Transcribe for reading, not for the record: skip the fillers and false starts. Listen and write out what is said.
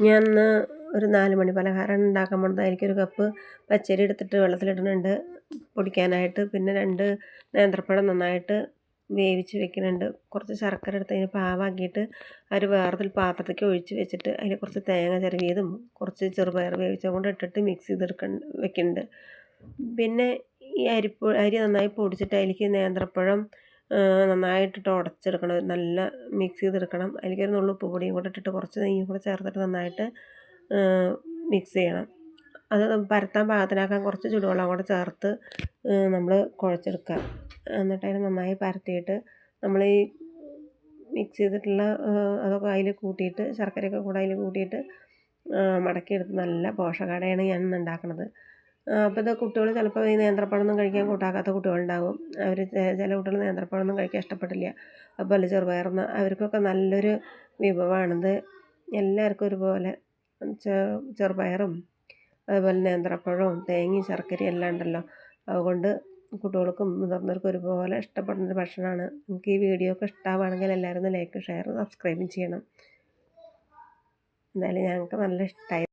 ഞാൻ ഇന്ന് ഒരു 4 മണി പലഹാരം ഉണ്ടാക്കാൻ പോണത്. അതിലേക്കൊരു കപ്പ് പച്ചരി എടുത്തിട്ട് വെള്ളത്തിലിടുന്നുണ്ട് പൊടിക്കാനായിട്ട്. പിന്നെ 2 നേന്ത്രപ്പഴം നന്നായിട്ട് വേവിച്ച് വെക്കുന്നുണ്ട്. കുറച്ച് ശർക്കര എടുത്ത് അതിന് പാവാക്കിയിട്ട് ഒരു വേറൊരു പാത്രത്തേക്ക് ഒഴിച്ച് വെച്ചിട്ട് അതിൽ കുറച്ച് തേങ്ങ ചിരവിയതും കുറച്ച് ചെറുപയർ വേവിച്ചതും കൂടെ ഇട്ടിട്ട് മിക്സ് വെക്കുന്നുണ്ട്. പിന്നെ ഈ അരി നന്നായി പൊടിച്ചിട്ട് അതിലേക്ക് നേന്ത്രപ്പഴം നന്നായിട്ടിട്ട് ഉടച്ചെടുക്കണം. നല്ല മിക്സ് ചെയ്തെടുക്കണം. അതിലേക്കൊരു നുള്ളു ഉപ്പ് പൊടിയും കൂടെ ഇട്ടിട്ട് കുറച്ച് നെയ്യും കൂടെ ചേർത്തിട്ട് നന്നായിട്ട് മിക്സ് ചെയ്യണം. അത് പരത്താൻ പാകത്തിനാക്കാൻ കുറച്ച് ചൂടുവെള്ളം കൂടെ ചേർത്ത് നമ്മൾ കുഴച്ചെടുക്കുക. എന്നിട്ട് അതിന് നന്നായി പരത്തിയിട്ട് നമ്മൾ ഈ മിക്സ് ചെയ്തിട്ടുള്ള അതൊക്കെ അതിൽ കൂട്ടിയിട്ട് ശർക്കരയൊക്കെ കൂടെ അതിൽ കൂട്ടിയിട്ട് മടക്കിയെടുത്ത് നല്ല പോഷകാടയാണ് ഞാൻ ഇന്ന് ഉണ്ടാക്കുന്നത്. അപ്പോൾ ഇത് കുട്ടികൾ ചിലപ്പോൾ ഈ നേന്ത്രപ്പഴമൊന്നും കഴിക്കാൻ കൂട്ടാക്കാത്ത കുട്ടികളുണ്ടാകും. അവർ ചില കുട്ടികൾ നേന്ത്രപ്പഴമൊന്നും കഴിക്കാൻ ഇഷ്ടപ്പെട്ടില്ല. അതുപോലെ ചെറുപയറൊന്നും അവർക്കൊക്കെ നല്ലൊരു വിഭവമാണിത്. എല്ലാവർക്കും ഒരുപോലെ ചെറുപയറും അതുപോലെ നേന്ത്രപ്പഴവും തേങ്ങയും ശർക്കരയും എല്ലാം ഉണ്ടല്ലോ. അതുകൊണ്ട് കുട്ടികൾക്കും മുതിർന്നവർക്കും ഒരുപോലെ ഇഷ്ടപ്പെടുന്നൊരു ഭക്ഷണമാണ്. നിങ്ങൾക്ക് ഈ വീഡിയോ ഒക്കെ ഇഷ്ടമാവുകയാണെങ്കിൽ എല്ലാവരും ഒന്ന് ലൈക്ക് ഷെയർ സബ്സ്ക്രൈബും ചെയ്യണം. എന്തായാലും ഞങ്ങൾക്ക് നല്ല ഇഷ്ടമായി.